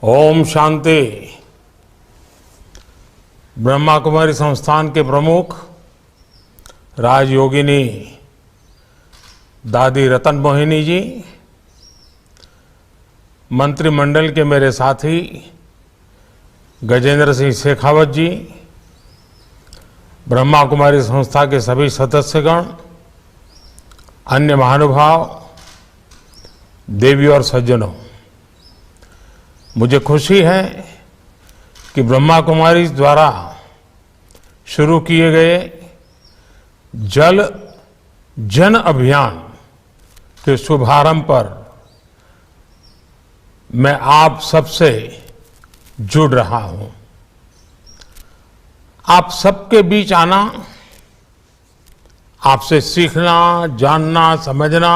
ओम शांति। ब्रह्मा कुमारी संस्थान के प्रमुख राजयोगिनी दादी रतन मोहिनी जी, मंत्रिमंडल के मेरे साथी गजेंद्र सिंह शेखावत जी, ब्रह्मा कुमारी संस्था के सभी सदस्यगण, अन्य महानुभाव, देवी और सज्जनों, मुझे खुशी है कि ब्रह्मा कुमारी द्वारा शुरू किए गए जल जन अभियान के शुभारंभ पर मैं आप सबसे जुड़ रहा हूं। आप सबके बीच आना, आपसे सीखना, जानना, समझना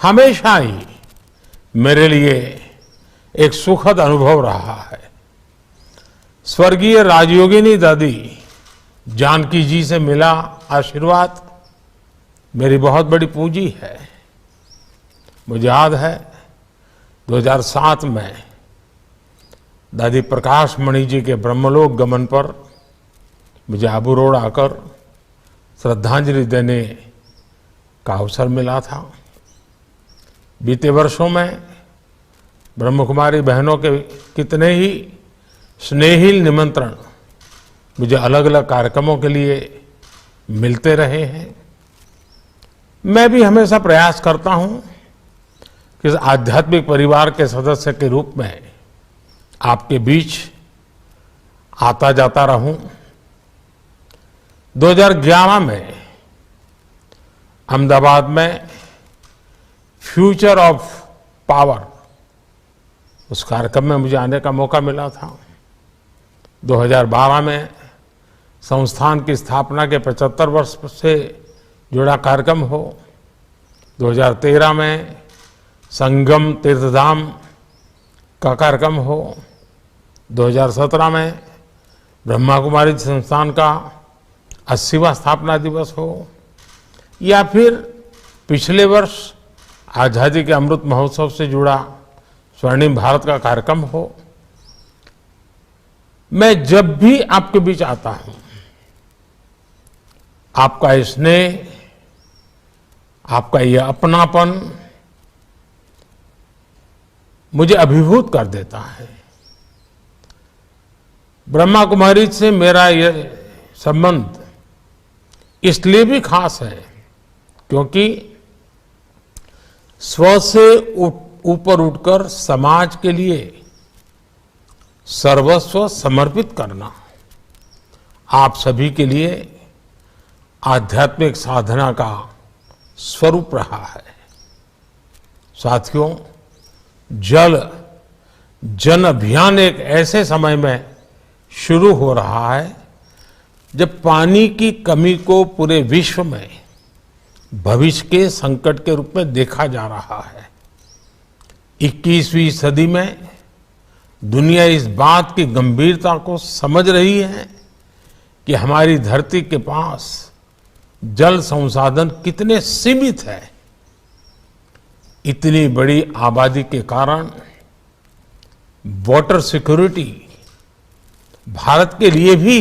हमेशा ही मेरे लिए एक सुखद अनुभव रहा है। स्वर्गीय राजयोगिनी दादी जानकी जी से मिला आशीर्वाद मेरी बहुत बड़ी पूंजी है। मुझे याद है 2007 में दादी प्रकाश मणि जी के ब्रह्मलोक गमन पर मुझे आबू रोड आकर श्रद्धांजलि देने का अवसर मिला था। बीते वर्षों में ब्रह्म कुमारी बहनों के कितने ही स्नेहिल निमंत्रण मुझे अलग अलग कार्यक्रमों के लिए मिलते रहे हैं। मैं भी हमेशा प्रयास करता हूं कि इस आध्यात्मिक परिवार के सदस्य के रूप में आपके बीच आता जाता रहूं। 2011 में अहमदाबाद में फ्यूचर ऑफ पावर, उस कार्यक्रम में मुझे आने का मौका मिला था। 2012 में संस्थान की स्थापना के 75 वर्ष से जुड़ा कार्यक्रम हो, 2013 में संगम तीर्थधाम का कार्यक्रम हो, 2017 में ब्रह्मा कुमारी संस्थान का 80वां स्थापना दिवस हो, या फिर पिछले वर्ष आजादी के अमृत महोत्सव से जुड़ा स्वर्णिम भारत का कार्यक्रम हो। मैं जब भी आपके बीच आता हूं, आपका ये स्नेह, आपका ये अपनापन मुझे अभिभूत कर देता है। ब्रह्मा कुमारी से मेरा ये संबंध इसलिए भी खास है क्योंकि स्व से ऊपर उठकर समाज के लिए सर्वस्व समर्पित करना आप सभी के लिए आध्यात्मिक साधना का स्वरूप रहा है। साथियों, जल जन अभियान एक ऐसे समय में शुरू हो रहा है जब पानी की कमी को पूरे विश्व में भविष्य के संकट के रूप में देखा जा रहा है। 21वीं सदी में दुनिया इस बात की गंभीरता को समझ रही है कि हमारी धरती के पास जल संसाधन कितने सीमित है। इतनी बड़ी आबादी के कारण वाटर सिक्योरिटी भारत के लिए भी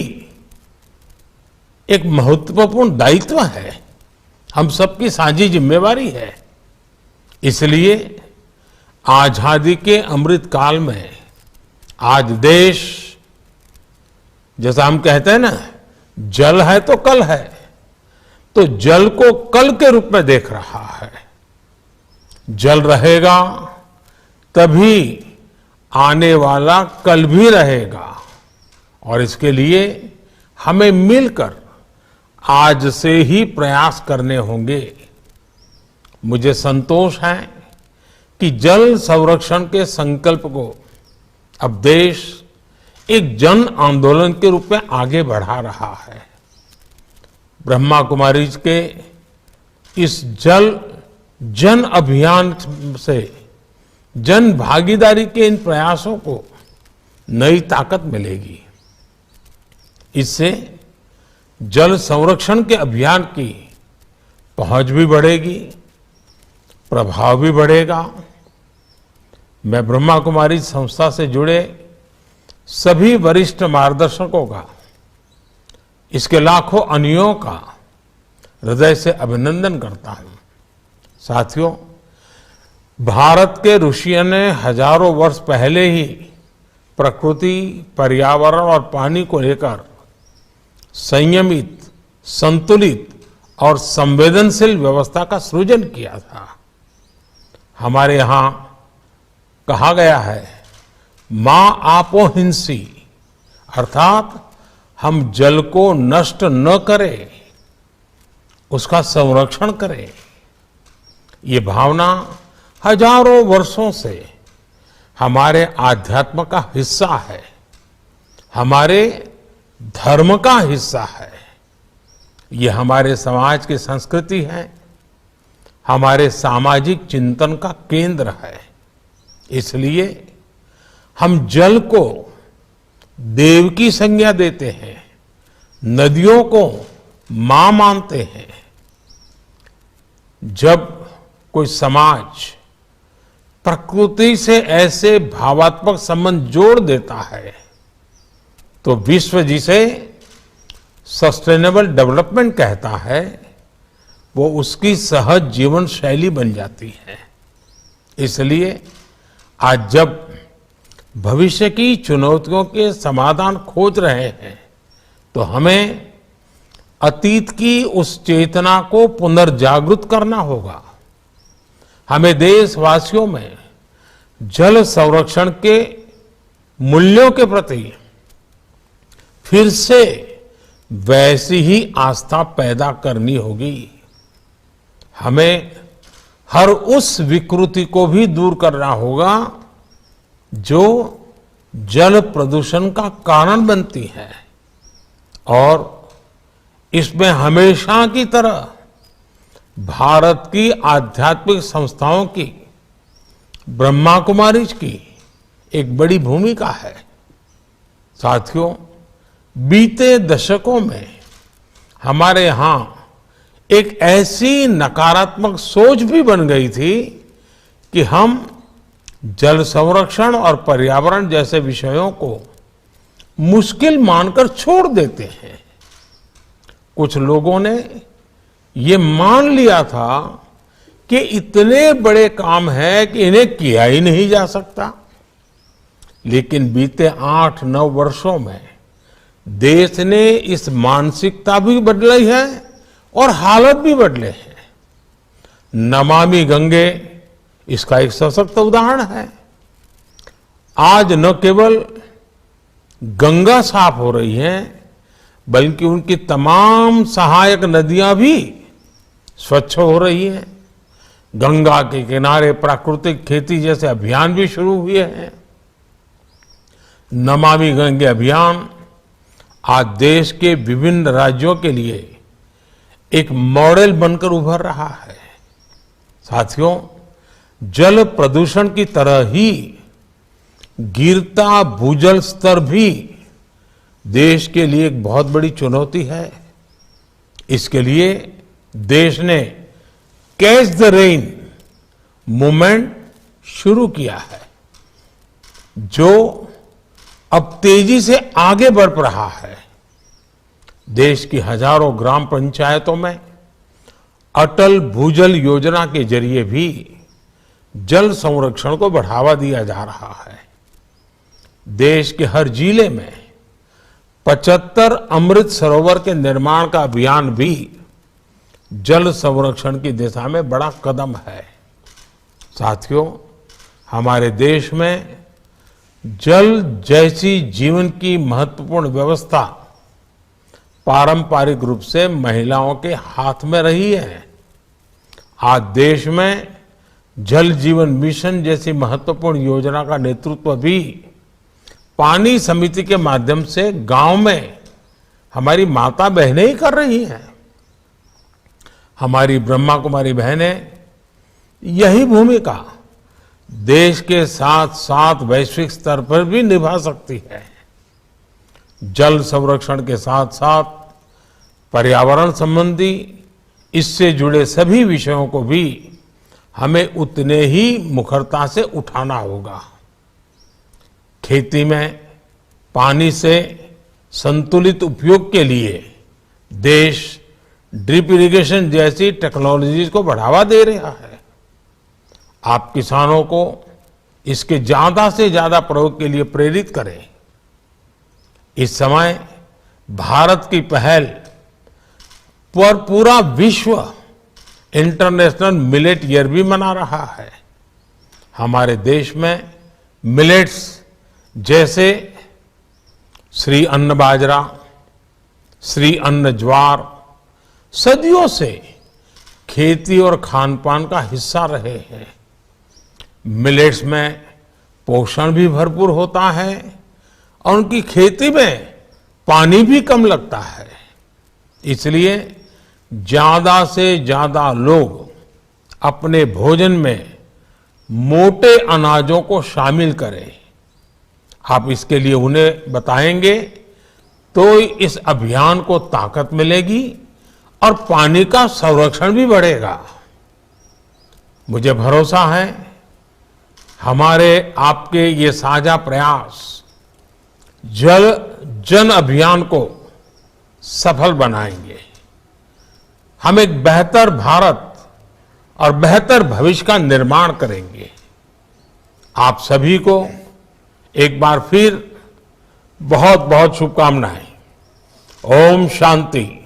एक महत्वपूर्ण दायित्व है, हम सबकी साझी जिम्मेवारी है। इसलिए आजादी के अमृत काल में आज देश, जैसा हम कहते हैं ना, जल है तो कल है, तो जल को कल के रूप में देख रहा है। जल रहेगा तभी आने वाला कल भी रहेगा, और इसके लिए हमें मिलकर आज से ही प्रयास करने होंगे। मुझे संतोष है कि जल संरक्षण के संकल्प को अब देश एक जन आंदोलन के रूप में आगे बढ़ा रहा है। ब्रह्मा कुमारी के इस जल जन अभियान से जन भागीदारी के इन प्रयासों को नई ताकत मिलेगी। इससे जल संरक्षण के अभियान की पहुंच भी बढ़ेगी, प्रभाव भी बढ़ेगा। मैं ब्रह्मा कुमारी संस्था से जुड़े सभी वरिष्ठ मार्गदर्शकों का, इसके लाखों अनुयायियों का हृदय से अभिनंदन करता हूं। साथियों, भारत के ऋषियों ने हजारों वर्ष पहले ही प्रकृति, पर्यावरण और पानी को लेकर संयमित, संतुलित और संवेदनशील व्यवस्था का सृजन किया था। हमारे यहां कहा गया है, मां आपो हिंसी, अर्थात हम जल को नष्ट न करें, उसका संरक्षण करें। ये भावना हजारों वर्षों से हमारे आध्यात्म का हिस्सा है, हमारे धर्म का हिस्सा है। ये हमारे समाज की संस्कृति है, हमारे सामाजिक चिंतन का केंद्र है। इसलिए हम जल को देव की संज्ञा देते हैं, नदियों को मां मानते हैं। जब कोई समाज प्रकृति से ऐसे भावात्मक संबंध जोड़ देता है तो विश्व जिसे सस्टेनेबल डेवलपमेंट कहता है, वो उसकी सहज जीवन शैली बन जाती है। इसलिए आज जब भविष्य की चुनौतियों के समाधान खोज रहे हैं तो हमें अतीत की उस चेतना को पुनर्जागृत करना होगा। हमें देशवासियों में जल संरक्षण के मूल्यों के प्रति फिर से वैसी ही आस्था पैदा करनी होगी। हमें हर उस विकृति को भी दूर करना होगा जो जल प्रदूषण का कारण बनती है, और इसमें हमेशा की तरह भारत की आध्यात्मिक संस्थाओं की, ब्रह्मा कुमारीज की एक बड़ी भूमिका है। साथियों, बीते दशकों में हमारे यहां एक ऐसी नकारात्मक सोच भी बन गई थी कि हम जल संरक्षण और पर्यावरण जैसे विषयों को मुश्किल मानकर छोड़ देते हैं। कुछ लोगों ने ये मान लिया था कि इतने बड़े काम है कि इन्हें किया ही नहीं जा सकता। लेकिन बीते 8-9 वर्षों में देश ने इस मानसिकता भी बदली है और हालत भी बदले हैं। नमामि गंगे इसका एक सशक्त उदाहरण है। आज न केवल गंगा साफ हो रही है, बल्कि उनकी तमाम सहायक नदियां भी स्वच्छ हो रही हैं। गंगा के किनारे प्राकृतिक खेती जैसे अभियान भी शुरू हुए हैं। नमामि गंगे अभियान आज देश के विभिन्न राज्यों के लिए एक मॉडल बनकर उभर रहा है। साथियों, जल प्रदूषण की तरह ही गिरता भूजल स्तर भी देश के लिए एक बहुत बड़ी चुनौती है। इसके लिए देश ने कैच द रेन मूवमेंट शुरू किया है, जो अब तेजी से आगे बढ़ रहा है। देश की हजारों ग्राम पंचायतों में अटल भूजल योजना के जरिए भी जल संरक्षण को बढ़ावा दिया जा रहा है। देश के हर जिले में 75 अमृत सरोवर के निर्माण का अभियान भी जल संरक्षण की दिशा में बड़ा कदम है। साथियों, हमारे देश में जल जैसी जीवन की महत्वपूर्ण व्यवस्था पारंपरिक रूप से महिलाओं के हाथ में रही है। आज देश में जल जीवन मिशन जैसी महत्वपूर्ण योजना का नेतृत्व भी पानी समिति के माध्यम से गांव में हमारी माता बहनें ही कर रही हैं। हमारी ब्रह्मा कुमारी बहनें यही भूमिका देश के साथ साथ वैश्विक स्तर पर भी निभा सकती है। जल संरक्षण के साथ साथ पर्यावरण संबंधी इससे जुड़े सभी विषयों को भी हमें उतने ही मुखरता से उठाना होगा। खेती में पानी से संतुलित उपयोग के लिए देश ड्रिप इरिगेशन जैसी टेक्नोलॉजीज को बढ़ावा दे रहा है। आप किसानों को इसके ज्यादा से ज्यादा प्रयोग के लिए प्रेरित करें। इस समय भारत की पहल पर पूरा विश्व इंटरनेशनल मिलेट ईयर भी मना रहा है। हमारे देश में मिलेट्स जैसे श्री अन्न बाजरा, श्री अन्न ज्वार सदियों से खेती और खान पान का हिस्सा रहे हैं। मिलेट्स में पोषण भी भरपूर होता है और उनकी खेती में पानी भी कम लगता है। इसलिए ज्यादा से ज्यादा लोग अपने भोजन में मोटे अनाजों को शामिल करें। आप इसके लिए उन्हें बताएंगे तो इस अभियान को ताकत मिलेगी और पानी का संरक्षण भी बढ़ेगा। मुझे भरोसा है हमारे आपके ये साझा प्रयास जल जन अभियान को सफल बनाएंगे। हम एक बेहतर भारत और बेहतर भविष्य का निर्माण करेंगे। आप सभी को एक बार फिर बहुत बहुत शुभकामनाएं। ओम शांति।